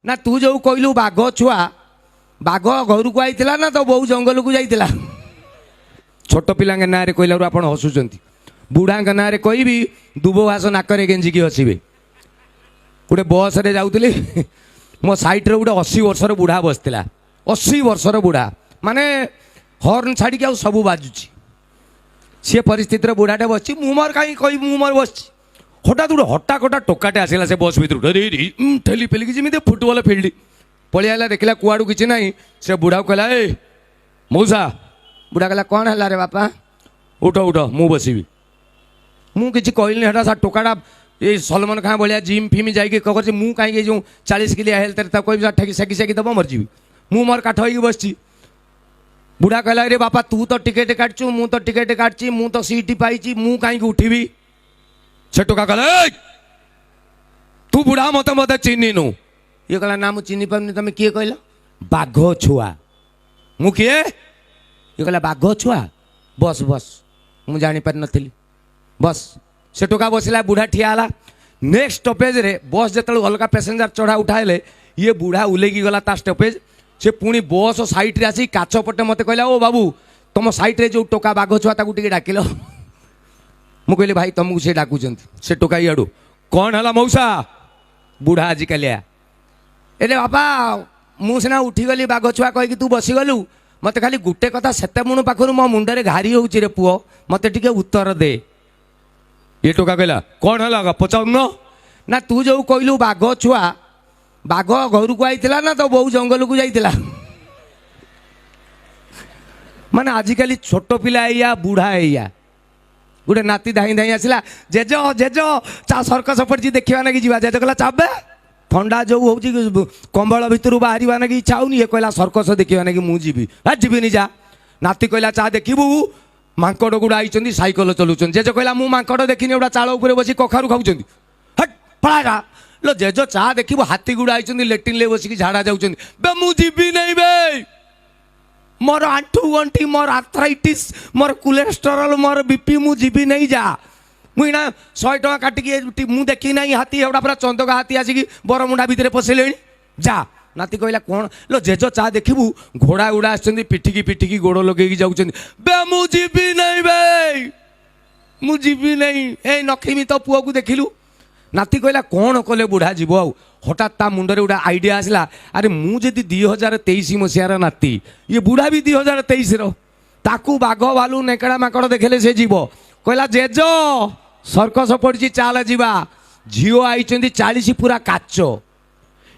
ना तू जो कहलु बाघ छुआ बाघ घर को आईला ना तो बहु जंगल को जाइला छोट पिला ना कहला आप हसुंट बुढ़ा ना कहबी दुब घास नाकरे गेंजिकी हसबे गोटे बस रे जाऊली मो साइड रे गोटे 80 वर्षर बुढ़ा बसला 80 वर्षर बुढ़ा माने हॉर्न छाड़ी आ सब बाजुची सी परिस्थिति बुढ़ाटे बस मोर कहीं कह मोर बस हठात गोटे हटाकटा टोकाटे आसला से बस भर ठेली पेलिकी जमी फुटबल फिल्ड पलियाला देखला कुआड़ू किसी ना से बुढ़ा कहला ए मौसा बुढ़ा कहला कौन है रे बापा उठ उठ मु बसबी मुझे कहली हटा सा टोकाटा ये सलमान खान भाया जिम फिम जाकि मुझे कहीं जो 40 किलिया हेल्थ कह सेकी सेकी दब मरजी मु मोर काठ हो बस बुढ़ा कहला रे बापा तू तो टिकेट काटचु मु तो टिकेट काटची मु तो सीट पाई मु कहीं उठीबी से टोका कहला तू बुढ़ा मत मत चिन्ह नु ये कहला ना मुझे चिन्ह पानी तुम किए कहल बाघ छुआ मु किए ये कहला बाघ छुआ बस बस मु जानी पार नथिली बस से टोका बसला बुढ़ा ठियाला नेक्स्ट स्टॉपेज रे बस जो अलग पैसेंजर चढ़ा उठाइले ये बुढ़ा उलेगी गला ता स्टॉपेज से पुणी बस साइड रे आसी काच पटे मत कहला ओ बाबू तुम साइड रे जो टोका बाघ छुआ ताकू टिके डाकिल मु कहली भाई तुमको से डाकुचंत से टोका इयाडू कौन है मौसा बुढ़ा आजिकालिया एरे बापा मुझे उठीगली बाघ छुआ कहीकि तू बसीगलु मत खाली गोटे कथा सेते मुण पाखर मो मुंडे घारी होउची रे पुओ मत टिके उत्तर दे ये टोका कहला कौन है पचार ना तू जो कहलु बाघ छुआ बाघ घर को आईला ना तो बहु जंगल को जाइला माने आजिकल छोट पिला या बुढ़ा या गोटे नाती धाई धाई आसला जेज जेज चा सर्कस पड़ी देखा ना कि जा जेज कहला चाबे ठंडा जो हूँ कंबल भितर बाहर ना कि इच्छा होनी ये कहला सर्कस देखा ना कि मुझे जीविनी जा नाती कहला चा देखू मांकड़ गुड़ा आई साइकल चलुन जेज कहला मु मांकड़ देखनी गोटा चाल उपर बस कखारू खाऊँ हट पड़ा लो जेज चा देखू हाथी गुड़ा आई लेट्रिन ले बसिक झाड़ा जाऊँ बे मुझे नहीं बे मोर आंठू गंठी मोर आर्थराइटिस मोर कोलेस्टेरोल मोर बीपी मु जीवी नहीं जा मुझे 100 टଙ୍କା काटिकी मु देखी ना हाथी एवढा पूरा चंदका हाथी आसिक बरमुंडा भितर पशिले जा नाती कहला कौन लो जेज चा देखू घोड़ा गुड़ा आसुँच पिटिकी पिटिकी गोड़ लगे जाऊँ बे मु जीवी नहीं बे मु जीवी नहीं ए नखीमी तो पुआ को देखिलु नाती कहला कौन कले बुढ़ा जीव आउ हठात ता मुंडे गोटे आइडिया आसला अरे मुझे 2023 मसीहार नाती ये बुढ़ा भी 2023 ताकू बाघ भालू नेकड़ा माकड़ देखले से जीव कहला जेज सर्कस पड़ी चाल जीवा झीओ आई 40 पूरा काच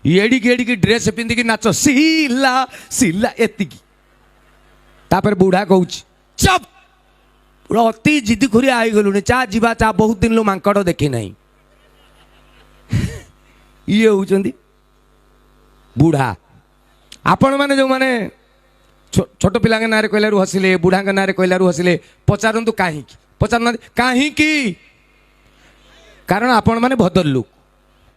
एडिकी एडिकी ड्रेस पिंधिकी नाच सिला सिला एतिकी तापर बुढ़ा कहूँ चप अति जिदी खुरी आई गलुनी चा जीवा चा बहुत दिन लो मांकड़ देखी नहीं ये होउचंदी बुढ़ा आपण माने जो माने छोट पिला ना कहलू हसिले बुढ़ा ना कहलू हसिले पचारतु कहीं पचार कहीं कारण आपण माने भदर लोक